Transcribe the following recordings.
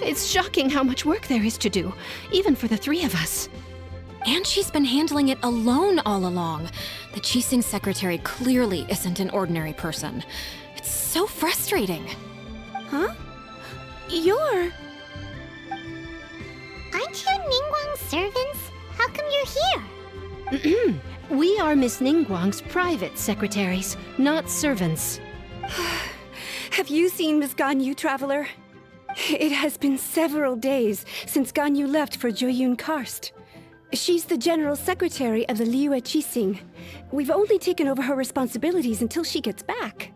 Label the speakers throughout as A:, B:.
A: It's shocking how much work there is to do, even for the three of us.
B: And she's been handling it alone all along. The Qixing secretary clearly isn't an ordinary person. It's so frustrating.
A: Huh? You're...
C: Aren't you Ningguang's servants? How come you're here?
A: We are Miss Ningguang's private secretaries, not servants.
D: Have you seen Miss Ganyu, Traveler? It has been several days since Ganyu left for Jueyun Karst. She's the general secretary of the Liyue Qixing. We've only taken over her responsibilities until she gets back.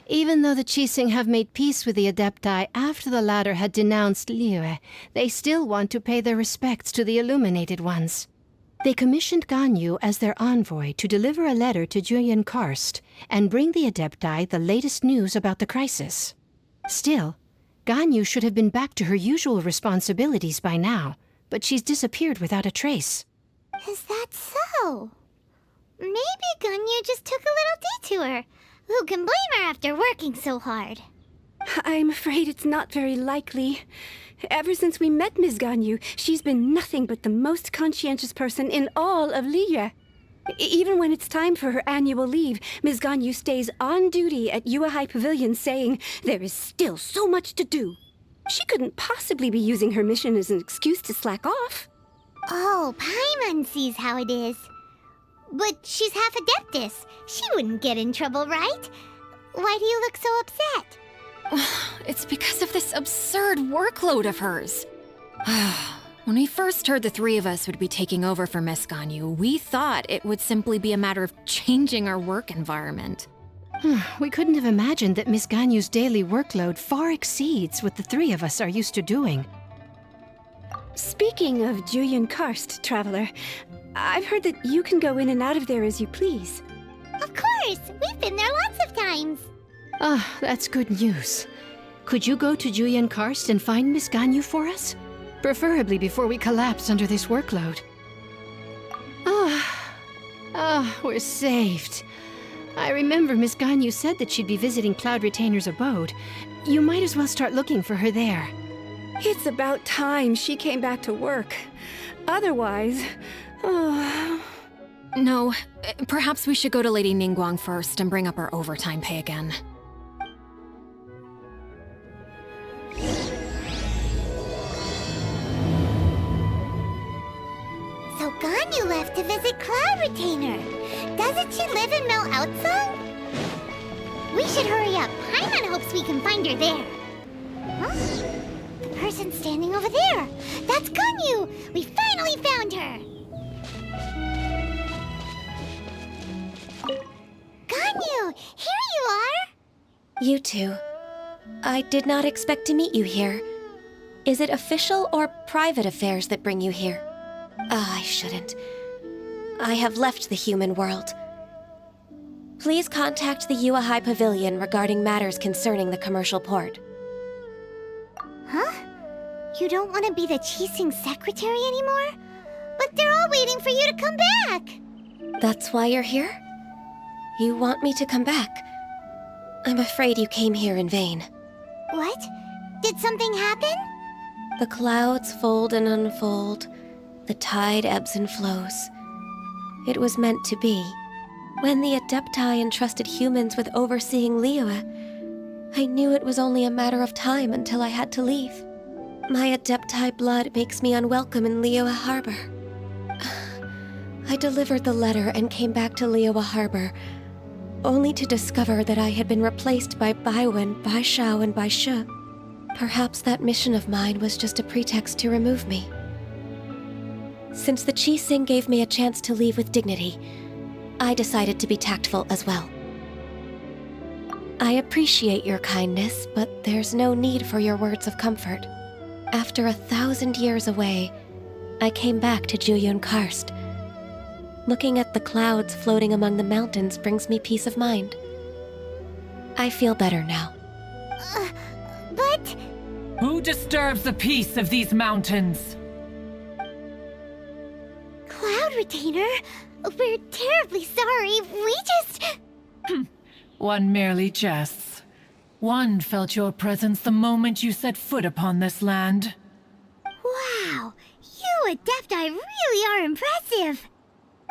A: Even though the Qixing have made peace with the Adepti after the latter had denounced Liyue, they still want to pay their respects to the Illuminated Ones. They commissioned Ganyu as their envoy to deliver a letter to Jueyun Karst and bring the Adepti the latest news about the crisis. Still, Ganyu should have been back to her usual responsibilities by now, but she's disappeared without a trace.
C: Is that so? Maybe Ganyu just took a little detour. Who can blame her after working so hard?
D: I'm afraid it's not very likely. Ever since we met Ms. Ganyu, she's been nothing but the most conscientious person in all of Liyue. Even when it's time for her annual leave, Ms. Ganyu stays on duty at Liyue Pavilion saying there is still so much to do. She couldn't possibly be using her mission as an excuse to slack off.
C: Oh, Paimon sees how it is. But she's half Adeptus. She wouldn't get in trouble, right? Why do you look so upset?
B: It's because of this absurd workload of hers. When we first heard the three of us would be taking over for Miss Ganyu, we thought it would simply be a matter of changing our work environment.
A: We couldn't have imagined that Miss Ganyu's daily workload far exceeds what the three of us are used to doing.
D: Speaking of Jueyun Karst, Traveler, I've heard that you can go in and out of there as you please.
C: Of course! We've been there lots of times!
A: That's good news. Could you go to Jueyun Karst and find Miss Ganyu for us? Preferably before we collapse under this workload. We're saved. I remember Miss Ganyu said that she'd be visiting Cloud Retainer's abode. You might as well start looking for her there.
D: It's about time she came back to work. Otherwise...
B: No, perhaps we should go to Lady Ningguang first and bring up our overtime pay again.
C: So Ganyu left to visit Cloud Retainer. Doesn't she live in Mel Outsong? We should hurry up. Paimon hopes we can find her there. Huh? The person standing over there. That's Ganyu! We finally found her! Ganyu! Here you are!
E: You two. I did not expect to meet you here. Is it official or private affairs that bring you here? I shouldn't. I have left the human world. Please contact the Liyue Pavilion regarding matters concerning the commercial port.
C: Huh? You don't want to be the Qixing secretary anymore? But they're all waiting for you to come back!
E: That's why you're here? You want me to come back? I'm afraid you came here in vain.
C: What? Did something happen?
E: The clouds fold and unfold. The tide ebbs and flows. It was meant to be. When the Adepti entrusted humans with overseeing Liyue, I knew it was only a matter of time until I had to leave. My Adepti blood makes me unwelcome in Liyue Harbor. I delivered the letter and came back to Liyue Harbor, only to discover that I had been replaced by Baiwen, Baishao, and Baishu. Perhaps that mission of mine was just a pretext to remove me. Since the Qixing gave me a chance to leave with dignity, I decided to be tactful as well. I appreciate your kindness, but there's no need for your words of comfort. After 1,000 years away, I came back to Jueyun Karst. Looking at the clouds floating among the mountains brings me peace of mind. I feel better now.
C: But...
F: Who disturbs the peace of these mountains?
C: Cloud Retainer? We're terribly sorry. We just...
F: One merely jests. One felt your presence the moment you set foot upon this land.
C: Wow, you Adepti really are impressive.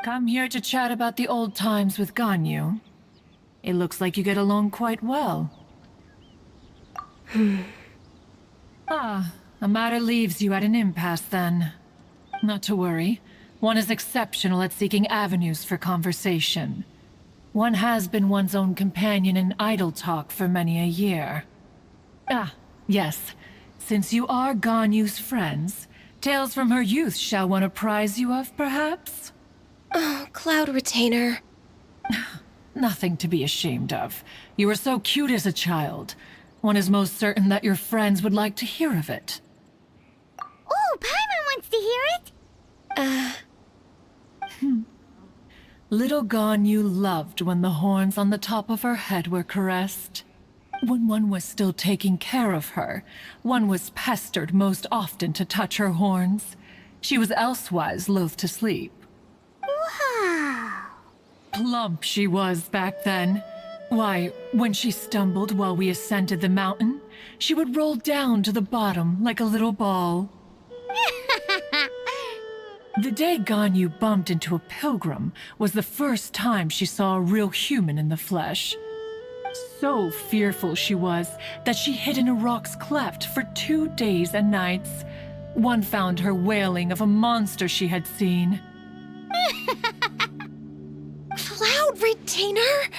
F: Come here to chat about the old times with Ganyu. It looks like you get along quite well. A matter leaves you at an impasse then. Not to worry. One is exceptional at seeking avenues for conversation. One has been one's own companion in idle talk for many a year. Yes. Since you are Ganyu's friends, tales from her youth shall one apprise you of, perhaps?
E: Oh, Cloud Retainer.
F: Nothing to be ashamed of. You were so cute as a child. One is most certain that your friends would like to hear of it.
C: Oh, Paimon wants to hear it.
F: Little Ganyu loved when the horns on the top of her head were caressed. When one was still taking care of her, one was pestered most often to touch her horns. She was elsewise loath to sleep.
C: Wow.
F: Plump she was back then. Why, when she stumbled while we ascended the mountain, she would roll down to the bottom like a little ball. The day Ganyu bumped into a pilgrim was the first time she saw a real human in the flesh. So fearful she was that she hid in a rock's cleft for 2 days and nights. One found her wailing of a monster she had seen.
E: Cloud Retainer?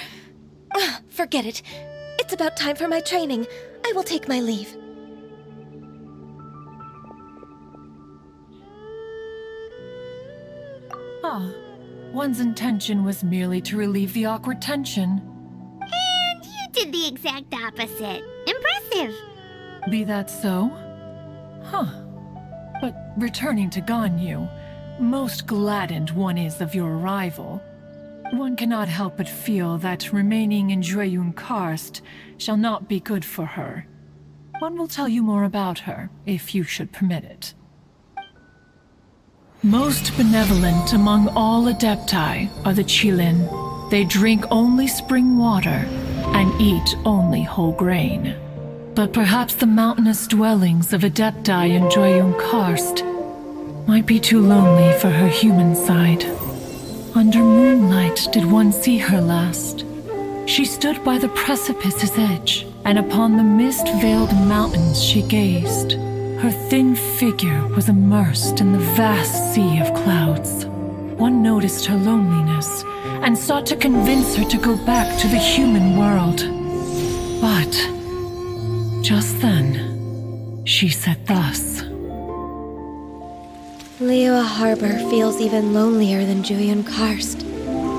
E: Forget it. It's about time for my training. I will take my leave.
F: One's intention was merely to relieve the awkward tension.
C: And you did the exact opposite. Impressive.
F: Be that so? But returning to Ganyu, most gladdened one is of your arrival. One cannot help but feel that remaining in Liyue Karst shall not be good for her. One will tell you more about her, if you should permit it. Most benevolent among all Adepti are the half-qilin. They drink only spring water and eat only whole grain. But perhaps the mountainous dwellings of Adepti in Liyue Karst might be too lonely for her human side. Under moonlight did one see her last. She stood by the precipice's edge, and upon the mist-veiled mountains she gazed. Her thin figure was immersed in the vast sea of clouds. One noticed her loneliness, and sought to convince her to go back to the human world. But just then, she said thus.
E: Liyue Harbor feels even lonelier than Liyue Karst.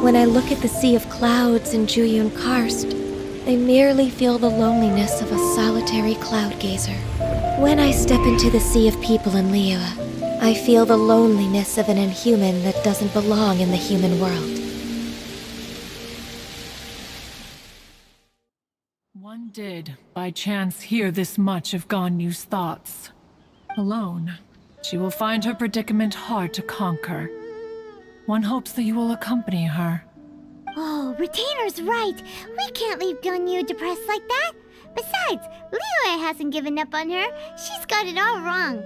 E: When I look at the sea of clouds in Liyue Karst, I merely feel the loneliness of a solitary cloud gazer. When I step into the sea of people in Liyue, I feel the loneliness of an inhuman that doesn't belong in the human world.
F: One did, by chance, hear this much of Ganyu's thoughts. Alone, she will find her predicament hard to conquer. One hopes that you will accompany her.
C: Oh, Retainer's right. We can't leave Ganyu depressed like that. Besides, Liyue hasn't given up on her. She's got it all wrong.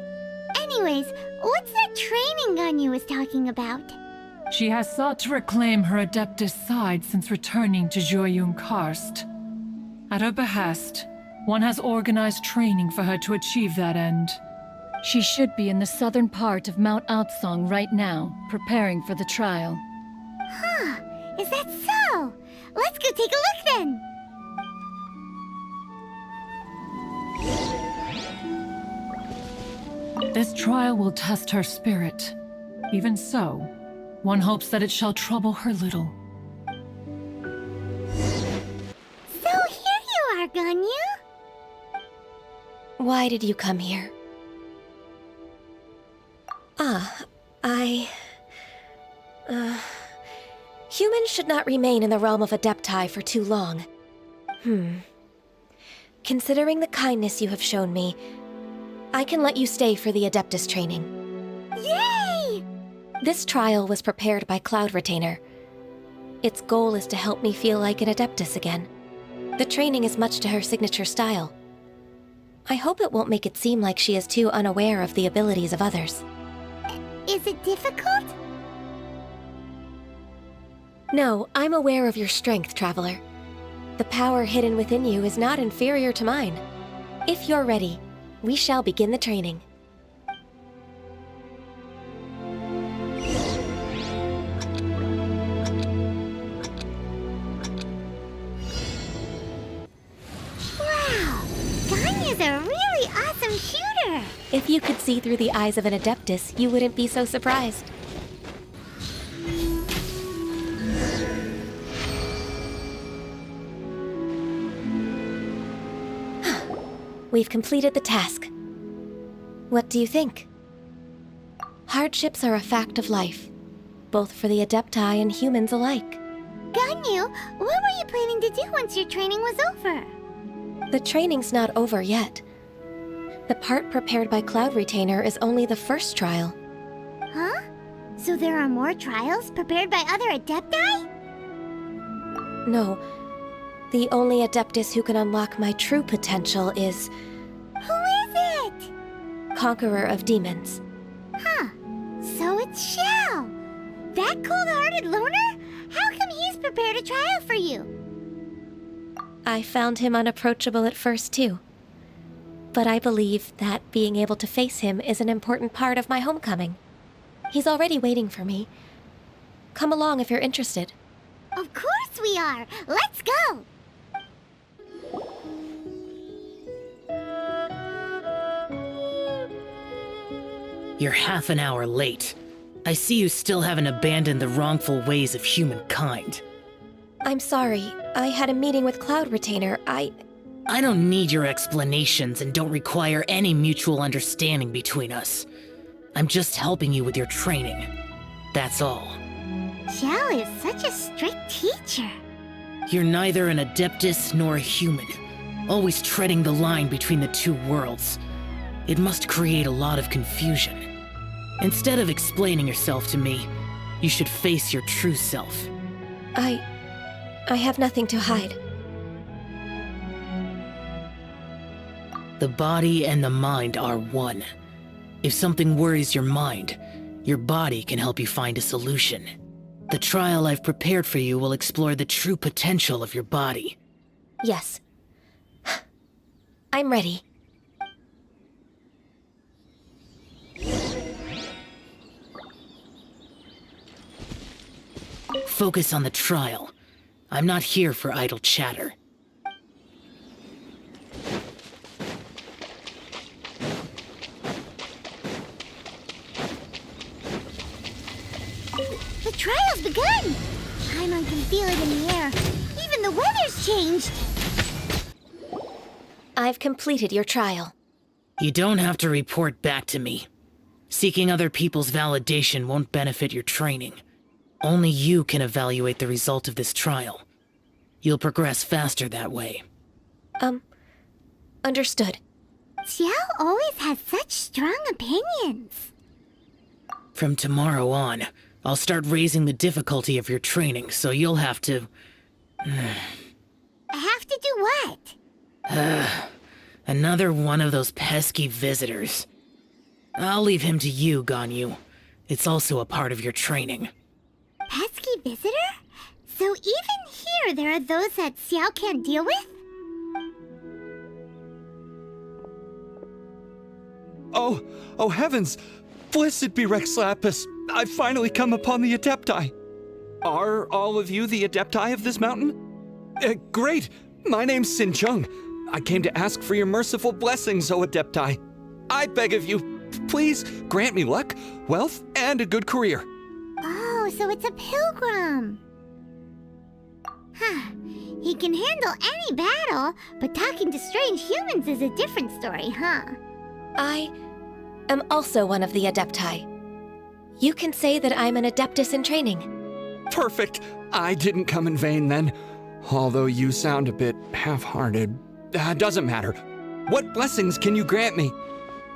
C: Anyways, what's that training Ganyu was talking about?
F: She has sought to reclaim her Adeptus side since returning to Liyue Karst. At her behest, one has organized training for her to achieve that end.
G: She should be in the southern part of Mount Outsong right now, preparing for the trial.
C: Huh, is that so? Let's go take a look then.
F: This trial will test her spirit. Even so, one hopes that it shall trouble her little.
C: So here you are, Ganyu.
E: Why did you come here? Humans should not remain in the realm of Adepti for too long. Considering the kindness you have shown me, I can let you stay for the Adeptus training.
C: Yay!
E: This trial was prepared by Cloud Retainer. Its goal is to help me feel like an Adeptus again. The training is much to her signature style. I hope it won't make it seem like she is too unaware of the abilities of others.
C: Is it difficult?
E: No, I'm aware of your strength, Traveler. The power hidden within you is not inferior to mine. If you're ready, we shall begin the training.
C: Wow! Ganyu's a really awesome shooter!
E: If you could see through the eyes of an Adeptus, you wouldn't be so surprised. We've completed the task. What do you think? Hardships are a fact of life, both for the Adepti and humans alike.
C: Ganyu, what were you planning to do once your training was over?
E: The training's not over yet. The part prepared by Cloud Retainer is only the first trial.
C: Huh? So there are more trials prepared by other Adepti?
E: No. The only Adeptus who can unlock my true potential is...
C: Who is it?
E: Conqueror of Demons.
C: Huh. So it's Xiao. That cold-hearted loner? How come he's prepared a trial for you?
E: I found him unapproachable at first, too. But I believe that being able to face him is an important part of my homecoming. He's already waiting for me. Come along if you're interested.
C: Of course we are! Let's go!
H: You're half an hour late. I see you still haven't abandoned the wrongful ways of humankind.
E: I'm sorry. I had a meeting with Cloud Retainer. I
H: don't need your explanations and don't require any mutual understanding between us. I'm just helping you with your training. That's all.
C: Xiao is such a strict teacher.
H: You're neither an Adeptus nor a human, always treading the line between the two worlds. It must create a lot of confusion. Instead of explaining yourself to me, you should face your true self.
E: I have nothing to hide.
H: The body and the mind are one. If something worries your mind, your body can help you find a solution. The trial I've prepared for you will explore the true potential of your body.
E: Yes. I'm ready.
H: Focus on the trial. I'm not here for idle chatter.
C: The trial's begun! Paimon can feel it in the air. Even the weather's changed!
E: I've completed your trial.
H: You don't have to report back to me. Seeking other people's validation won't benefit your training. Only you can evaluate the result of this trial. You'll progress faster that way.
E: Understood.
C: Xiao always has such strong opinions.
H: From tomorrow on, I'll start raising the difficulty of your training, so you'll have to...
C: Have to do what?
H: Another one of those pesky visitors. I'll leave him to you, Ganyu. It's also a part of your training.
C: Pesky visitor? So even here there are those that Xiao can't deal with?
I: Oh heavens! Blessed be Rex Lapis! I've finally come upon the Adepti! Are all of you the Adepti of this mountain? Great! My name's Sin Chung. I came to ask for your merciful blessings, O Adepti. I beg of you, please grant me luck, wealth, and a good career.
C: Oh, so it's a pilgrim. Huh. He can handle any battle, but talking to strange humans is a different story, huh?
E: I am also one of the Adepti. You can say that I'm an Adeptus in training.
I: Perfect. I didn't come in vain then. Although you sound a bit half-hearted. Doesn't matter. What blessings can you grant me?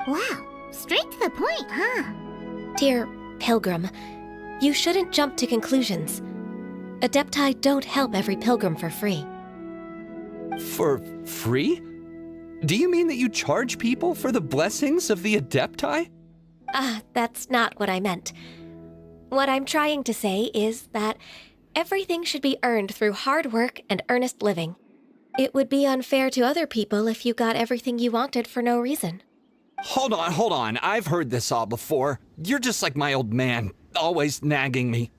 C: Wow, straight to the point, huh?
E: Dear Pilgrim, you shouldn't jump to conclusions. Adepti don't help every pilgrim for free.
I: For free? Do you mean that you charge people for the blessings of the Adepti?
E: That's not what I meant. What I'm trying to say is that everything should be earned through hard work and earnest living. It would be unfair to other people if you got everything you wanted for no reason.
I: Hold on. I've heard this all before. You're just like my old man, always nagging me.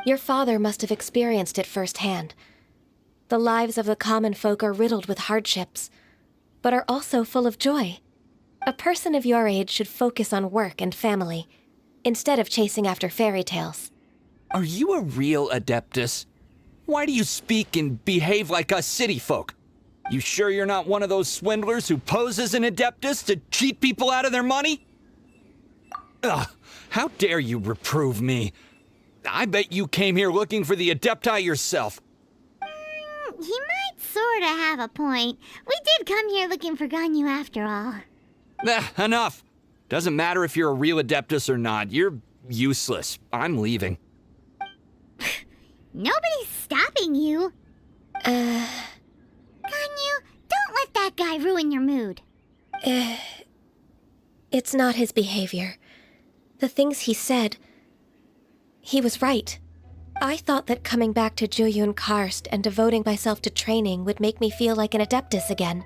E: Your father must have experienced it firsthand. The lives of the common folk are riddled with hardships, but are also full of joy. A person of your age should focus on work and family, instead of chasing after fairy tales.
I: Are you a real Adeptus? Why do you speak and behave like us city folk? You sure you're not one of those swindlers who pose as an Adeptus to cheat people out of their money? Ugh, how dare you reprove me? I bet you came here looking for the Adepti yourself.
C: He might sorta have a point. We did come here looking for Ganyu after all.
I: Enough. Doesn't matter if you're a real Adeptus or not. You're useless. I'm leaving.
C: Nobody's stopping you. Ganyu, don't let that guy ruin your mood.
E: It's not his behavior. The things he said, he was right. I thought that coming back to Jueyun Karst and devoting myself to training would make me feel like an Adeptus again.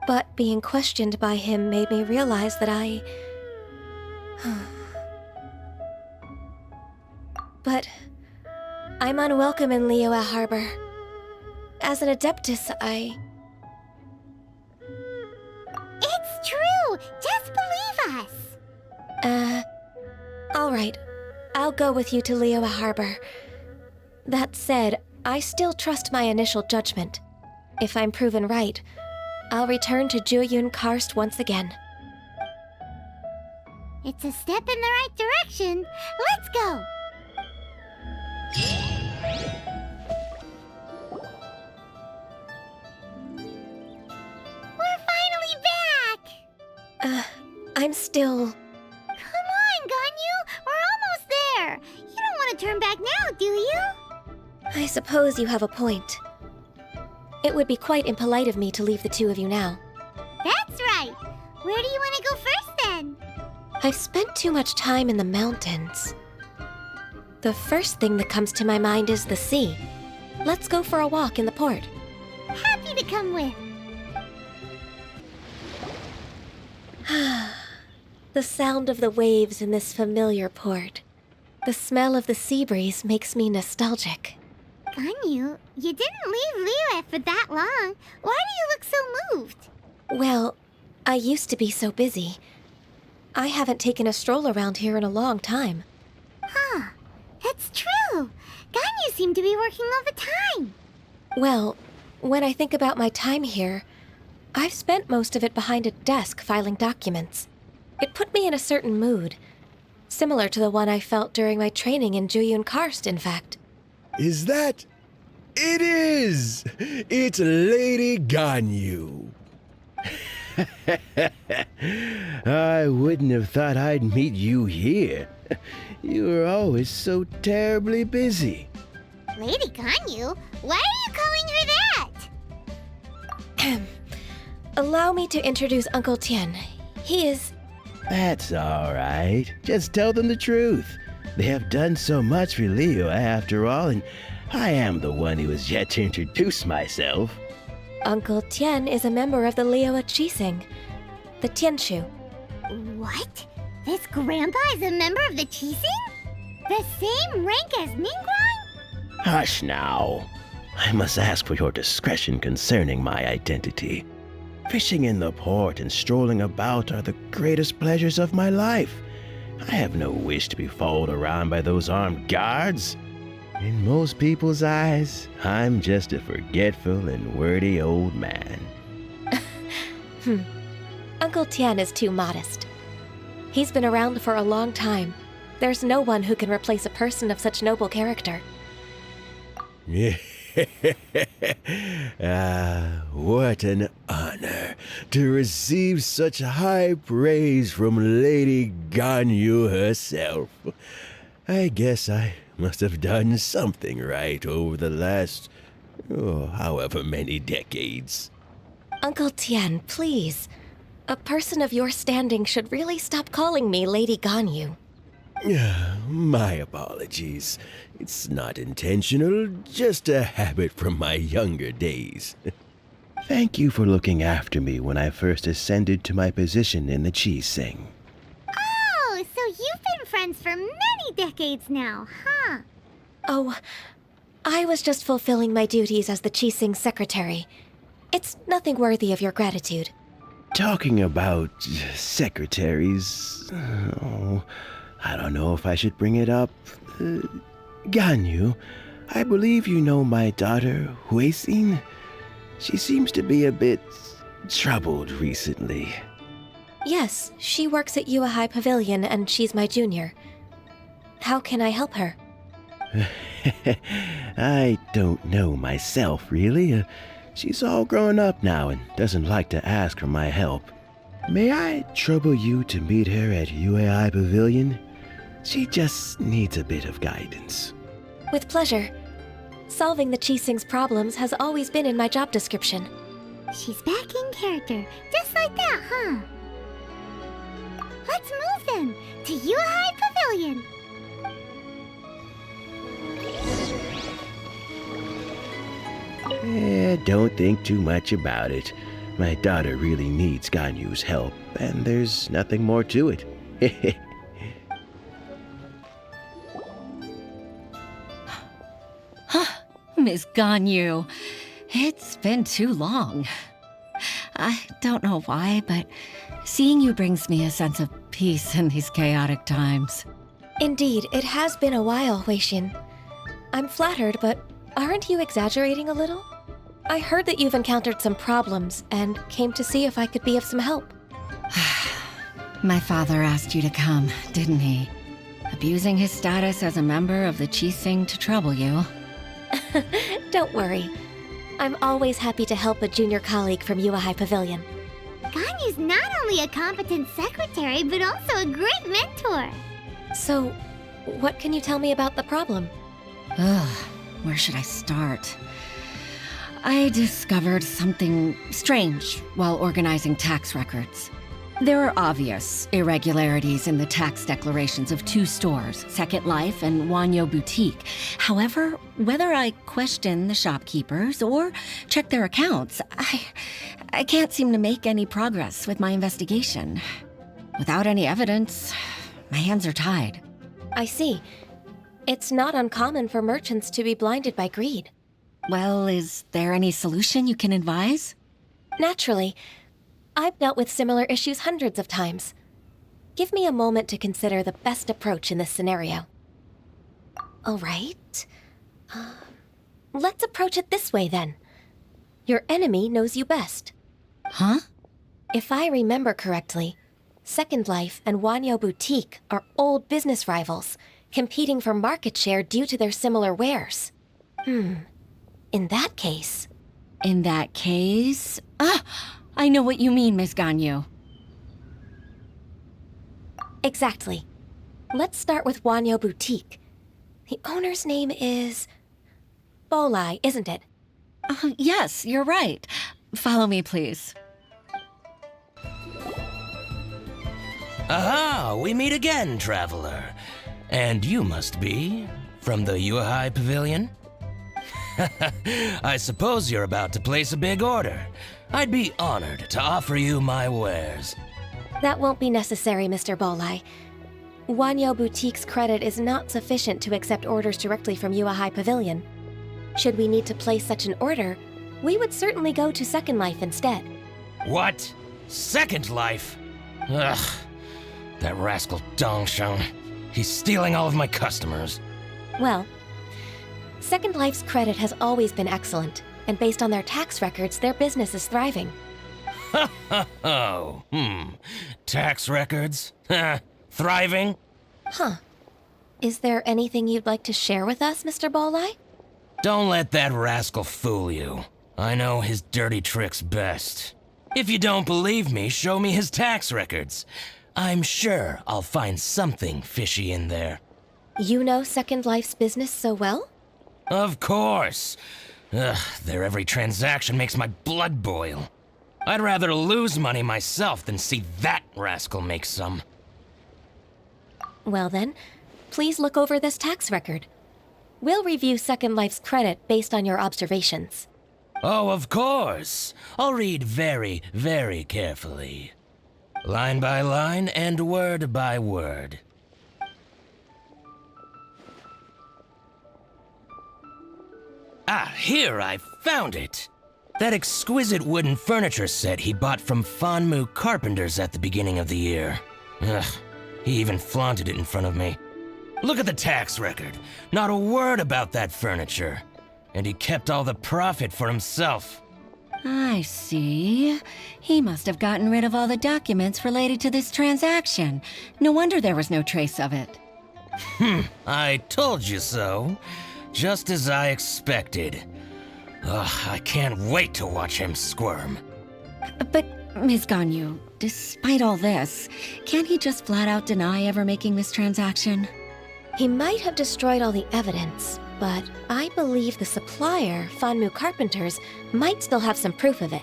E: But being questioned by him made me realize that But I'm unwelcome in Liyue Harbor. As an Adeptus,
C: It's true! Just believe us!
E: All right. I'll go with you to Liyue Harbor. That said, I still trust my initial judgment. If I'm proven right, I'll return to Jueyun Karst once again.
C: It's a step in the right direction. Let's go! We're finally back!
E: I'm still...
C: Come on, Ganyu! We're almost there! You don't want to turn back now, do you?
E: I suppose you have a point. It would be quite impolite of me to leave the two of you now.
C: That's right! Where do you want to go first, then?
E: I've spent too much time in the mountains. The first thing that comes to my mind is the sea. Let's go for a walk in the port.
C: Happy to come with.
E: The sound of the waves in this familiar port. The smell of the sea breeze makes me nostalgic.
C: Ganyu, you didn't leave Liyue for that long. Why do you look so moved?
E: Well, I used to be so busy. I haven't taken a stroll around here in a long time.
C: Huh. It's true. Ganyu seemed to be working all the time.
E: Well, when I think about my time here, I've spent most of it behind a desk filing documents. It put me in a certain mood, similar to the one I felt during my training in Jueyun Karst, in fact.
J: Is that... It is! It's Lady Ganyu. I wouldn't have thought I'd meet you here. You were always so terribly busy.
C: Lady Ganyu? Why are you calling her that?
E: Allow me to introduce Uncle Tien. He is...
J: That's all right. Just tell them the truth. They have done so much for Liyue after all, and I am the one who has yet to introduce myself.
E: Uncle Tien is a member of the Liyue Qixing, the Tianshu.
C: What? This grandpa is a member of the Qixing? The same rank as Ningguang?
J: Hush now. I must ask for your discretion concerning my identity. Fishing in the port and strolling about are the greatest pleasures of my life. I have no wish to be followed around by those armed guards. In most people's eyes, I'm just a forgetful and wordy old man.
E: Uncle Tien is too modest. He's been around for a long time. There's no one who can replace a person of such noble character.
J: What an honor to receive such high praise from Lady Ganyu herself. I guess I must have done something right over the last, however many decades.
E: Uncle Tian, please. A person of your standing should really stop calling me Lady Ganyu.
J: My apologies. It's not intentional, just a habit from my younger days. Thank you for looking after me when I first ascended to my position in the Qixing.
C: Oh, so you've been friends for many decades now, huh?
E: Oh, I was just fulfilling my duties as the Qixing secretary. It's nothing worthy of your gratitude.
J: Talking about secretaries... Oh, I don't know if I should bring it up. Ganyu, I believe you know my daughter, Huixin. She seems to be a bit troubled recently.
E: Yes, she works at Liyue High Pavilion and she's my junior. How can I help her?
J: I don't know myself, really. She's all grown up now and doesn't like to ask for my help. May I trouble you to meet her at Liyue High Pavilion? She just needs a bit of guidance.
E: With pleasure. Solving the Qixing's problems has always been in my job description.
C: She's back in character, just like that, huh? Let's move then, to Liyue High Pavilion.
J: Don't think too much about it. My daughter really needs Ganyu's help, and there's nothing more to it.
G: Miss Ganyu, it's been too long. I don't know why, but seeing you brings me a sense of peace in these chaotic times.
E: Indeed, it has been a while, Huixin. I'm flattered, but aren't you exaggerating a little? I heard that you've encountered some problems and came to see if I could be of some help.
G: My father asked you to come, didn't he? Abusing his status as a member of the Qixing to trouble you.
E: Don't worry. I'm always happy to help a junior colleague from Liyue High Pavilion.
C: Ganyu's not only a competent secretary, but also a great mentor.
E: So, what can you tell me about the problem?
G: Ugh, where should I start? I discovered something strange while organizing tax records. There are obvious irregularities in the tax declarations of two stores, Second Life and Wanyo Boutique. However, whether I question the shopkeepers or check their accounts, I can't seem to make any progress with my investigation. Without any evidence, my hands are tied.
E: I see. It's not uncommon for merchants to be blinded by greed.
G: Well, is there any solution you can advise?
E: Naturally. I've dealt with similar issues hundreds of times. Give me a moment to consider the best approach in this scenario. All right. Let's approach it this way, then. Your enemy knows you best.
G: Huh?
E: If I remember correctly, Second Life and Wanyo Boutique are old business rivals, competing for market share due to their similar wares. In that case...
G: I know what you mean, Miss Ganyu.
E: Exactly. Let's start with Wanyo Boutique. The owner's name is... Bolai, isn't it?
G: Yes, you're right. Follow me, please.
K: Aha! We meet again, traveler. And you must be from the Liyue High Pavilion? I suppose you're about to place a big order. I'd be honored to offer you my wares.
E: That won't be necessary, Mr. Bolai. Wanyo Boutique's credit is not sufficient to accept orders directly from Liyue High Pavilion. Should we need to place such an order, we would certainly go to Second Life instead.
K: What? Second Life? Ugh. That rascal Dongsheng. He's stealing all of my customers.
E: Well, Second Life's credit has always been excellent, and based on their tax records, their business is thriving.
K: Tax records? Thriving?
E: Huh. Is there anything you'd like to share with us, Mr. Bolai?
K: Don't let that rascal fool you. I know his dirty tricks best. If you don't believe me, show me his tax records. I'm sure I'll find something fishy in there.
E: You know Second Life's business so well?
K: Of course. Ugh, their every transaction makes my blood boil. I'd rather lose money myself than see that rascal make some.
E: Well then, please look over this tax record. We'll review Second Life's credit based on your observations.
K: Oh, of course. I'll read very, very carefully. Line by line and word by word. Ah, here, I found it! That exquisite wooden furniture set he bought from Fanmu Carpenters at the beginning of the year. Ugh, he even flaunted it in front of me. Look at the tax record. Not a word about that furniture. And he kept all the profit for himself.
G: I see. He must have gotten rid of all the documents related to this transaction. No wonder there was no trace of it.
K: I told you so. Just as I expected. Ugh, I can't wait to watch him squirm.
G: But, Ms. Ganyu, despite all this, can't he just flat out deny ever making this transaction?
E: He might have destroyed all the evidence, but I believe the supplier, Fanmu Carpenters, might still have some proof of it.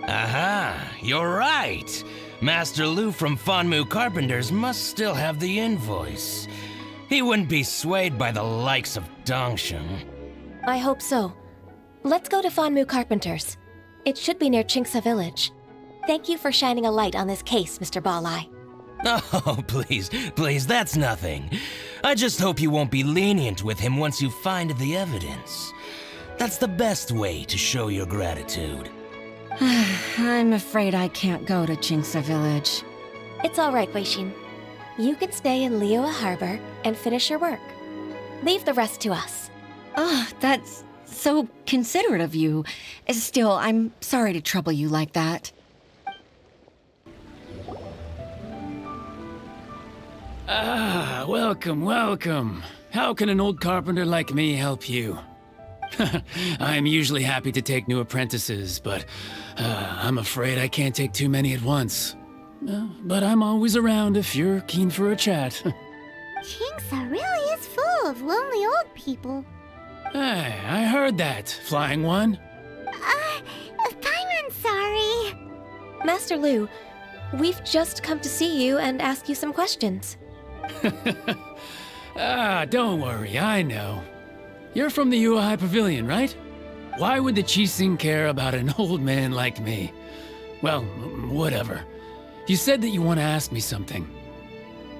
K: Aha, you're right. Master Lu from Fanmu Carpenters must still have the invoice. He wouldn't be swayed by the likes of Dongsheng.
E: I hope so. Let's go to Fanmu Carpenters. It should be near Qingce Village. Thank you for shining a light on this case, Mr. Balai.
K: Oh, please, that's nothing. I just hope you won't be lenient with him once you find the evidence. That's the best way to show your gratitude.
G: I'm afraid I can't go to Qingce Village.
E: It's all right, Weixin. You can stay in Liyue Harbor and finish your work. Leave the rest to us.
G: Oh, that's so considerate of you. Still, I'm sorry to trouble you like that.
L: Ah, welcome, welcome. How can an old carpenter like me help you? I'm usually happy to take new apprentices, but I'm afraid I can't take too many at once. But I'm always around if you're keen for a chat.
C: Qingce really is full of lonely old people.
L: Hey, I heard that, Flying One.
C: Paimon's sorry.
E: Master Lu, we've just come to see you and ask you some questions.
L: Don't worry, I know. You're from the Yuehai Pavilion, right? Why would the Qixing care about an old man like me? Well, whatever. You said that you want to ask me something.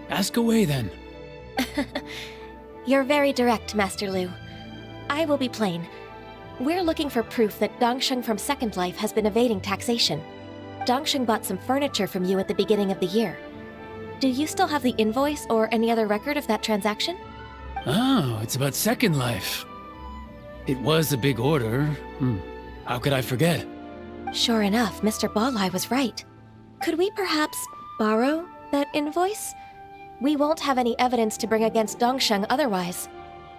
L: Ask away, then.
E: You're very direct, Master Lu. I will be plain. We're looking for proof that Dongsheng from Second Life has been evading taxation. Dongsheng bought some furniture from you at the beginning of the year. Do you still have the invoice or any other record of that transaction?
L: Oh, it's about Second Life. It was a big order. How could I forget?
E: Sure enough, Mr. Balai was right. Could we perhaps borrow that invoice? We won't have any evidence to bring against Dongsheng otherwise.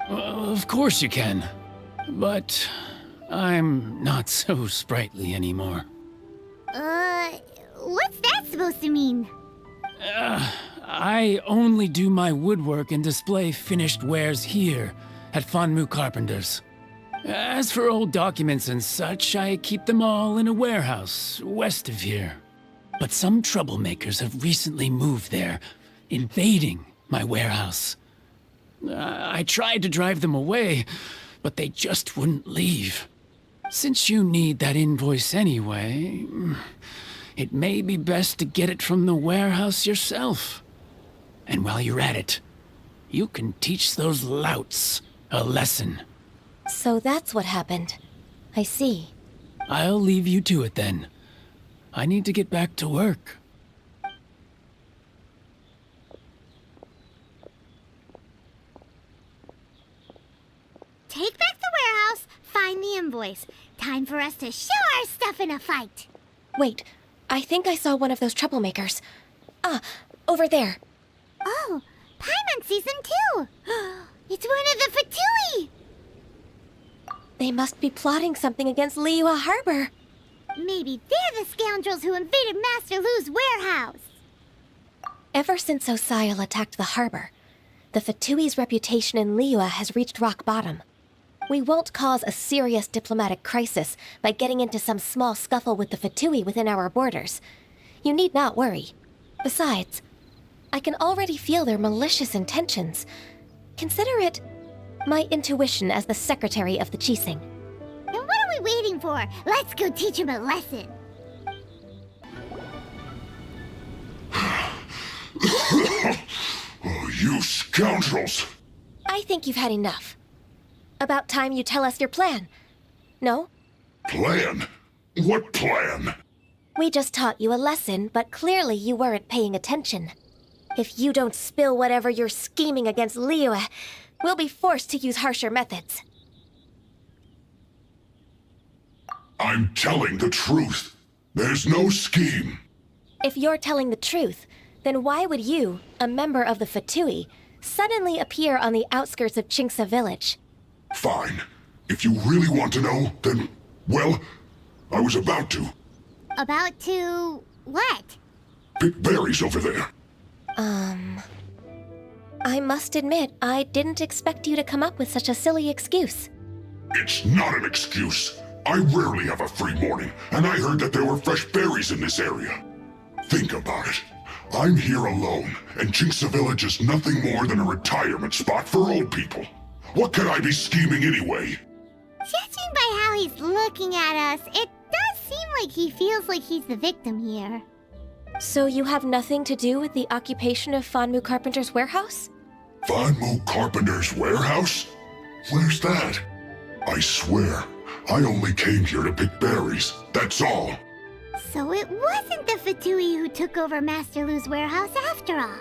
L: Of course you can. But I'm not so sprightly anymore.
C: What's that supposed to mean?
L: I only do my woodwork and display finished wares here at Fanmu Carpenters. As for old documents and such, I keep them all in a warehouse west of here. But some troublemakers have recently moved there, invading my warehouse. I tried to drive them away, but they just wouldn't leave. Since you need that invoice anyway, it may be best to get it from the warehouse yourself. And while you're at it, you can teach those louts a lesson.
E: So that's what happened. I see.
L: I'll leave you to it then. I need to get back to work.
C: Take back the warehouse, find the invoice. Time for us to show our stuff in a fight.
E: Wait, I think I saw one of those troublemakers. Ah, over there.
C: Oh, Paimon sees them too. It's one of the Fatui.
E: They must be plotting something against Liyue Harbor.
C: Maybe they're the scoundrels who invaded Master Lu's warehouse.
E: Ever since Osial attacked the harbor, the Fatui's reputation in Liyue has reached rock bottom. We won't cause a serious diplomatic crisis by getting into some small scuffle with the Fatui within our borders. You need not worry. Besides, I can already feel their malicious intentions. Consider it my intuition as the secretary of the Qixing.
C: Then what are we waiting for? Let's go teach him a lesson.
M: Oh, you scoundrels!
E: I think you've had enough. About time you tell us your plan. No?
M: Plan? What plan?
E: We just taught you a lesson, but clearly you weren't paying attention. If you don't spill whatever you're scheming against Liyue, we'll be forced to use harsher methods.
M: I'm telling the truth. There's no scheme.
E: If you're telling the truth, then why would you, a member of the Fatui, suddenly appear on the outskirts of Qingce village?
M: Fine. If you really want to know, then, well, I was about to.
C: About to... what?
M: Pick berries over there.
E: I must admit, I didn't expect you to come up with such a silly excuse.
M: It's not an excuse. I rarely have a free morning, and I heard that there were fresh berries in this area. Think about it. I'm here alone, and Qingce Village is nothing more than a retirement spot for old people. What could I be scheming anyway?
C: Judging by how he's looking at us, it does seem like he feels like he's the victim here.
E: So you have nothing to do with the occupation of Fanmu Carpenter's warehouse?
M: Fanmu Carpenter's warehouse? Where's that? I swear, I only came here to pick berries, that's all.
C: So it wasn't the Fatui who took over Master Lu's warehouse after all.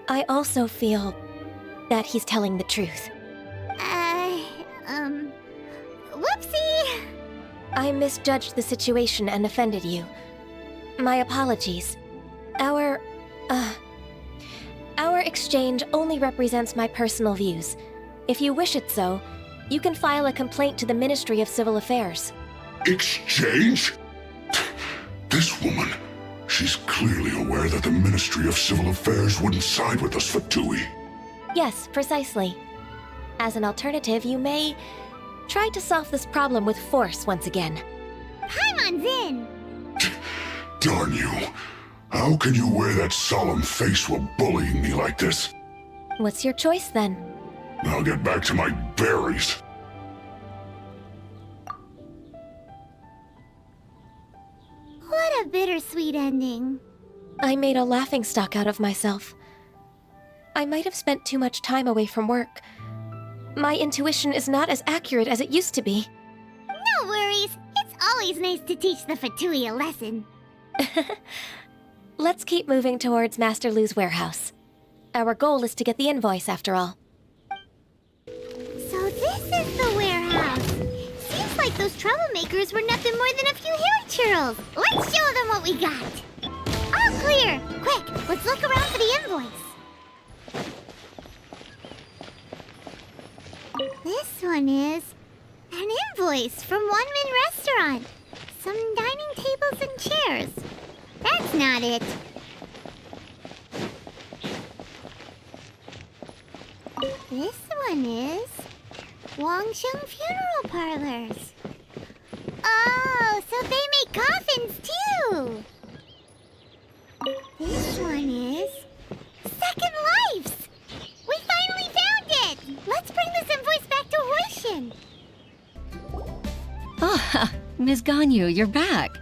E: I also feel that he's telling the truth.
C: Whoopsie!
E: I misjudged the situation and offended you. My apologies. Our exchange only represents my personal views. If you wish it so, you can file a complaint to the Ministry of Civil Affairs.
M: Exchange? This woman, she's clearly aware that the Ministry of Civil Affairs wouldn't side with us Fatui.
E: Yes, precisely. As an alternative, you may try to solve this problem with force once again.
C: Paimon's in!
M: Darn you. How can you wear that solemn face while bullying me like this?
E: What's your choice then?
M: I'll get back to my berries.
C: What a bittersweet ending.
E: I made a laughingstock out of myself. I might have spent too much time away from work. My intuition is not as accurate as it used to be.
C: No worries. It's always nice to teach the Fatui a lesson.
E: Let's keep moving towards Master Lu's warehouse. Our goal is to get the invoice, after all.
C: So this is the warehouse. Seems like those troublemakers were nothing more than a few hair churls. Let's show them what we got. All clear. Quick, let's look around for the invoice. This one is an invoice from One Min Restaurant. Some dining tables and chairs. That's not it. This one is Wangsheng Funeral Parlors. Oh, so they make coffins too. This one is Second Lives. We finally found it. Let's bring this invoice back to Huishin.
G: Ah, Ms. Ganyu, you're back.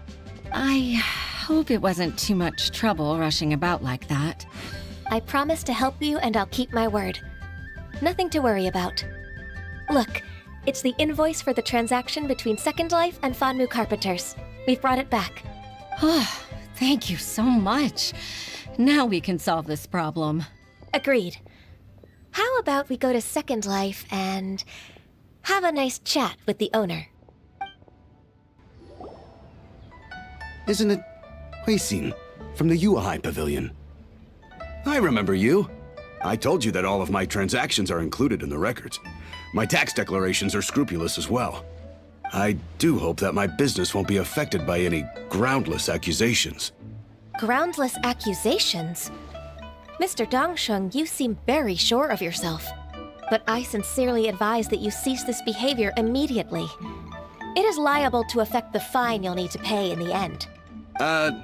G: I hope it wasn't too much trouble rushing about like that.
E: I promise to help you, and I'll keep my word. Nothing to worry about. Look, it's the invoice for the transaction between Second Life and Fanmu Carpenters. We've brought it back.
G: Oh, thank you so much. Now we can solve this problem.
E: Agreed. How about we go to Second Life and have a nice chat with the owner?
N: Isn't it Huixin from the Yuehai Pavilion? I remember you. I told you that all of my transactions are included in the records. My tax declarations are scrupulous as well. I do hope that my business won't be affected by any groundless accusations.
E: Groundless accusations? Mr. Dongsheng, you seem very sure of yourself. but I sincerely advise that you cease this behavior immediately. It is liable to affect the fine you'll need to pay in the end.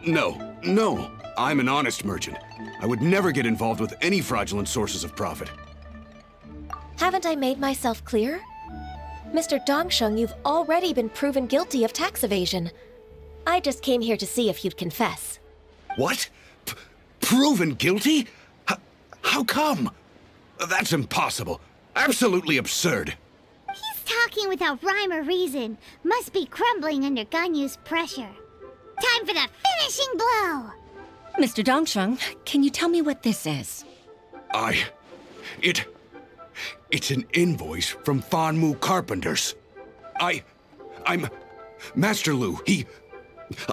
N: No. I'm an honest merchant. I would never get involved with any fraudulent sources of profit.
E: Haven't I made myself clear? Mr. Dongsheng, you've already been proven guilty of tax evasion. I just came here to see if you'd confess.
N: What? Proven guilty? How come? That's impossible. Absolutely absurd.
C: He's talking without rhyme or reason. Must be crumbling under Ganyu's pressure. Time for the finishing blow!
G: Mr. Dongsheng, can you tell me what this is?
N: It's an invoice from Fanmu Carpenters. I'm Master Lu.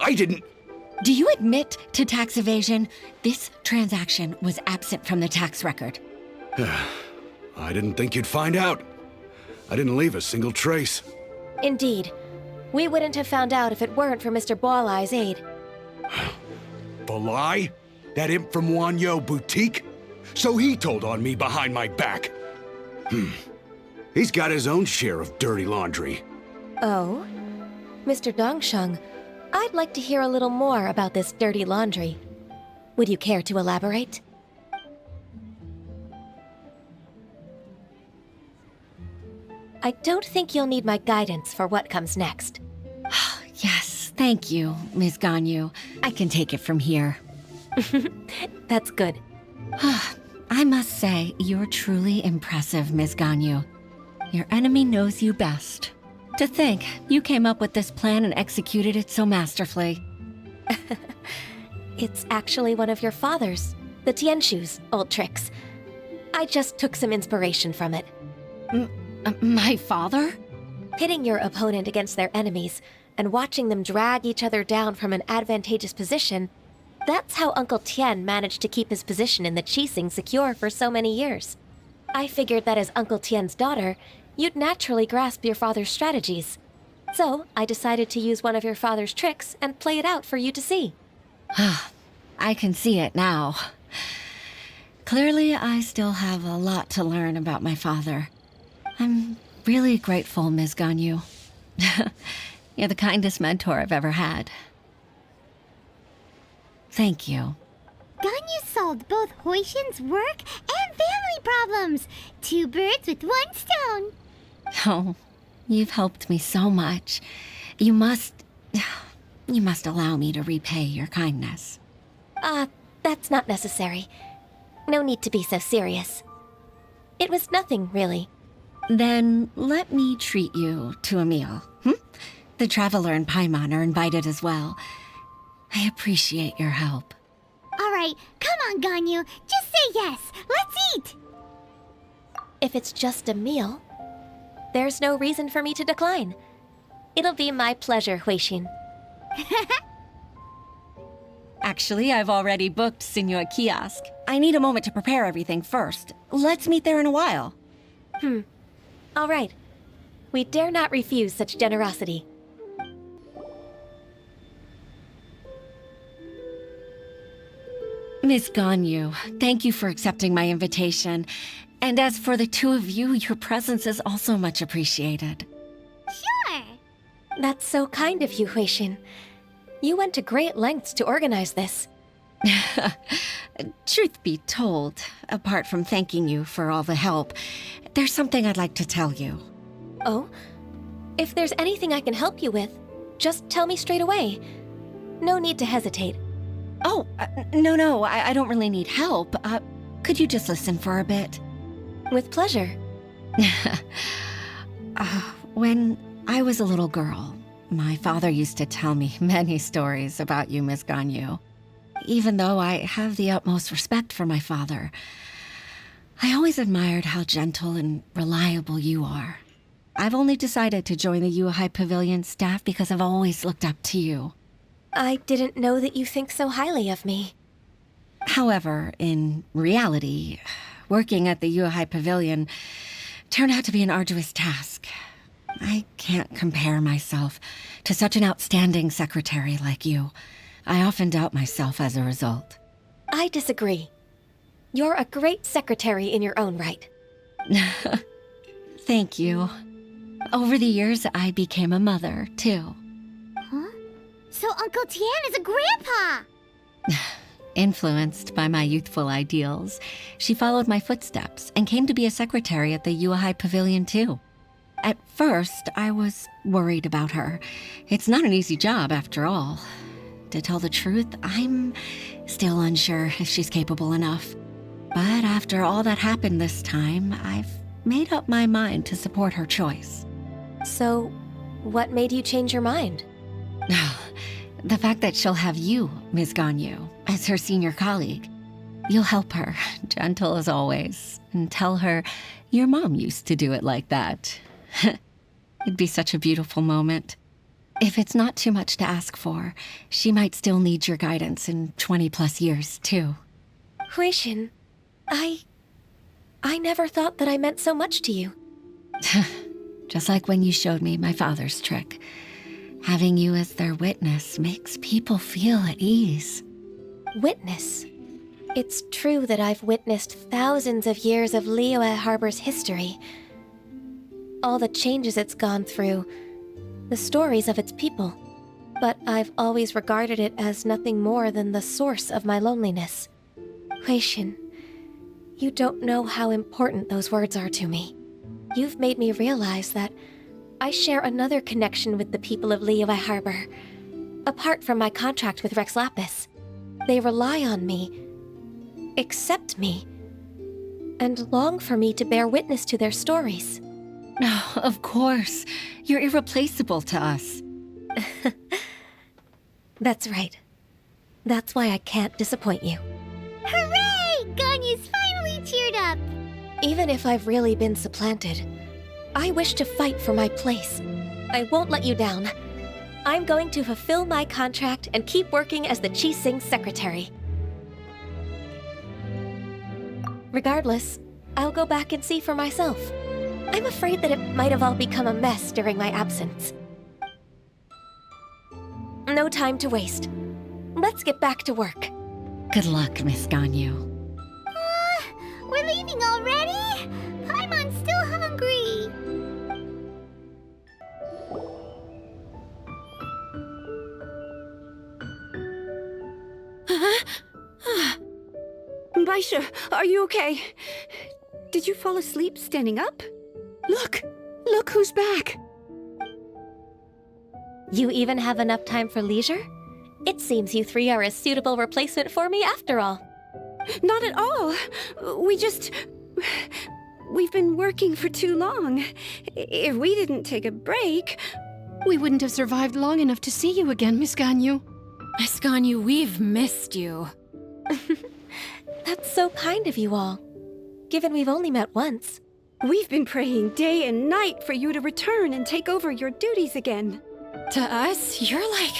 N: I didn't...
G: Do you admit to tax evasion? This transaction was absent from the tax record.
N: I didn't think you'd find out. I didn't leave a single trace.
E: Indeed. We wouldn't have found out if it weren't for Mr. Boalai's aid.
N: Balai? That imp from Wanyo Boutique? So he told on me behind my back. He's got his own share of dirty laundry.
E: Oh? Mr. Dongsheng, I'd like to hear a little more about this dirty laundry. Would you care to elaborate? I don't think you'll need my guidance for what comes next.
G: Yes, thank you, Ms. Ganyu. I can take it from here.
E: That's good.
G: I must say, you're truly impressive, Ms. Ganyu. Your enemy knows you best. To think, you came up with this plan and executed it so masterfully.
E: It's actually one of your father's, the Tianshu's, old tricks. I just took some inspiration from it.
G: My father?
E: Pitting your opponent against their enemies and watching them drag each other down from an advantageous position, that's how Uncle Tian managed to keep his position in the Qixing secure for so many years. I figured that as Uncle Tian's daughter, you'd naturally grasp your father's strategies. So I decided to use one of your father's tricks and play it out for you to see.
G: I can see it now. Clearly, I still have a lot to learn about my father. I'm really grateful, Ms. Ganyu. You're the kindest mentor I've ever had. Thank you.
C: Ganyu solved both Huixin's work and family problems. 2 birds with 1 stone.
G: Oh, you've helped me so much. You must allow me to repay your kindness.
E: That's not necessary. No need to be so serious. It was nothing, really.
G: Then let me treat you to a meal. The Traveler and Paimon are invited as well. I appreciate your help.
C: All right, come on, Ganyu. Just say yes. Let's eat.
E: If it's just a meal, there's no reason for me to decline. It'll be my pleasure, Huixin.
G: Actually, I've already booked Senor Kiosk. I need a moment to prepare everything first. Let's meet there in a while.
E: All right. We dare not refuse such generosity.
G: Miss Ganyu, thank you for accepting my invitation. And as for the two of you, your presence is also much appreciated.
C: Sure.
E: That's so kind of you, Huixin. You went to great lengths to organize this.
G: Truth be told, apart from thanking you for all the help, there's something I'd like to tell you.
E: Oh? If there's anything I can help you with, just tell me straight away. No need to hesitate.
G: Oh, no, I don't really need help. Could you just listen for a bit?
E: With pleasure.
G: When I was a little girl, my father used to tell me many stories about you, Miss Ganyu. Even though I have the utmost respect for my father, I always admired how gentle and reliable you are. I've only decided to join the Liyue Pavilion staff because I've always looked up to you.
E: I didn't know that you think so highly of me.
G: However, in reality, working at the Liyue Pavilion turned out to be an arduous task. I can't compare myself to such an outstanding secretary like you. I often doubt myself as a result.
E: I disagree. You're a great secretary in your own right.
G: Thank you. Over the years, I became a mother, too.
C: Huh? So Uncle Tian is a grandpa!
G: Influenced by my youthful ideals, she followed my footsteps and came to be a secretary at the Liyue Pavilion, too. At first, I was worried about her. It's not an easy job, after all. To tell the truth, I'm still unsure if she's capable enough. But after all that happened this time, I've made up my mind to support her choice.
E: So, what made you change your mind?
G: The fact that she'll have you, Ms. Ganyu, as her senior colleague. You'll help her, gentle as always, and tell her your mom used to do it like that. It'd be such a beautiful moment. If it's not too much to ask for, she might still need your guidance in 20+ years, too.
E: Huixin, I never thought that I meant so much to you.
G: Just like when you showed me my father's trick. Having you as their witness makes people feel at ease.
E: Witness? It's true that I've witnessed thousands of years of Liyue Harbor's history. All the changes it's gone through, the stories of its people. But I've always regarded it as nothing more than the source of my loneliness. Huixin, you don't know how important those words are to me. You've made me realize that I share another connection with the people of Liyue Harbor. Apart from my contract with Rex Lapis, they rely on me, accept me, and long for me to bear witness to their stories.
G: Oh, of course. You're irreplaceable to us.
E: That's right. That's why I can't disappoint you.
C: Hooray! Ganyu's finally cheered up!
E: Even if I've really been supplanted, I wish to fight for my place. I won't let you down. I'm going to fulfill my contract and keep working as the Qixing's secretary. Regardless, I'll go back and see for myself. I'm afraid that it might have all become a mess during my absence. No time to waste. Let's get back to work.
G: Good luck, Miss Ganyu.
C: We're leaving already? Paimon's still hungry.
D: Baisha, are you okay? Did you fall asleep standing up?
A: Look! Look who's back!
E: You even have enough time for leisure? It seems you three are a suitable replacement for me after all.
D: Not at all. We've been working for too long. If we didn't take a break...
A: We wouldn't have survived long enough to see you again, Miss Ganyu.
B: Miss Ganyu, we've missed you.
E: That's so kind of you all, given we've only met once.
D: We've been praying day and night for you to return and take over your duties again.
B: To us, you're like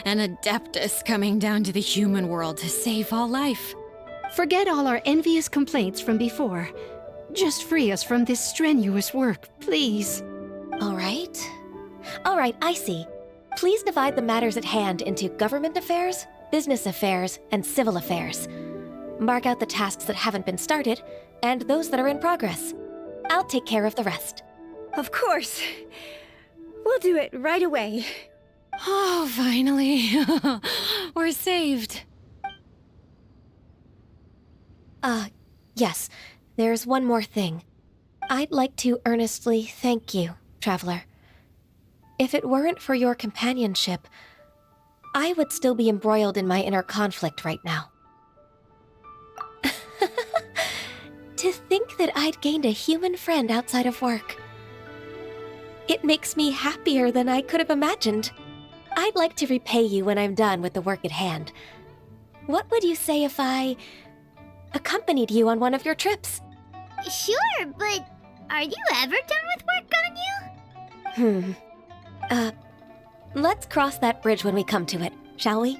B: an Adeptus coming down to the human world to save all life.
A: Forget all our envious complaints from before. Just free us from this strenuous work, please.
E: All right, I see. Please divide the matters at hand into government affairs, business affairs, and civil affairs. Mark out the tasks that haven't been started, and those that are in progress. I'll take care of the rest.
D: Of course. We'll do it right away.
B: Oh, finally. We're saved.
E: Yes. There's one more thing. I'd like to earnestly thank you, Traveler. If it weren't for your companionship, I would still be embroiled in my inner conflict right now. To think that I'd gained a human friend outside of work. It makes me happier than I could have imagined. I'd like to repay you when I'm done with the work at hand. What would you say if I accompanied you on one of your trips?
C: Sure, but are you ever done with work, Ganyu?
E: Let's cross that bridge when we come to it, shall we?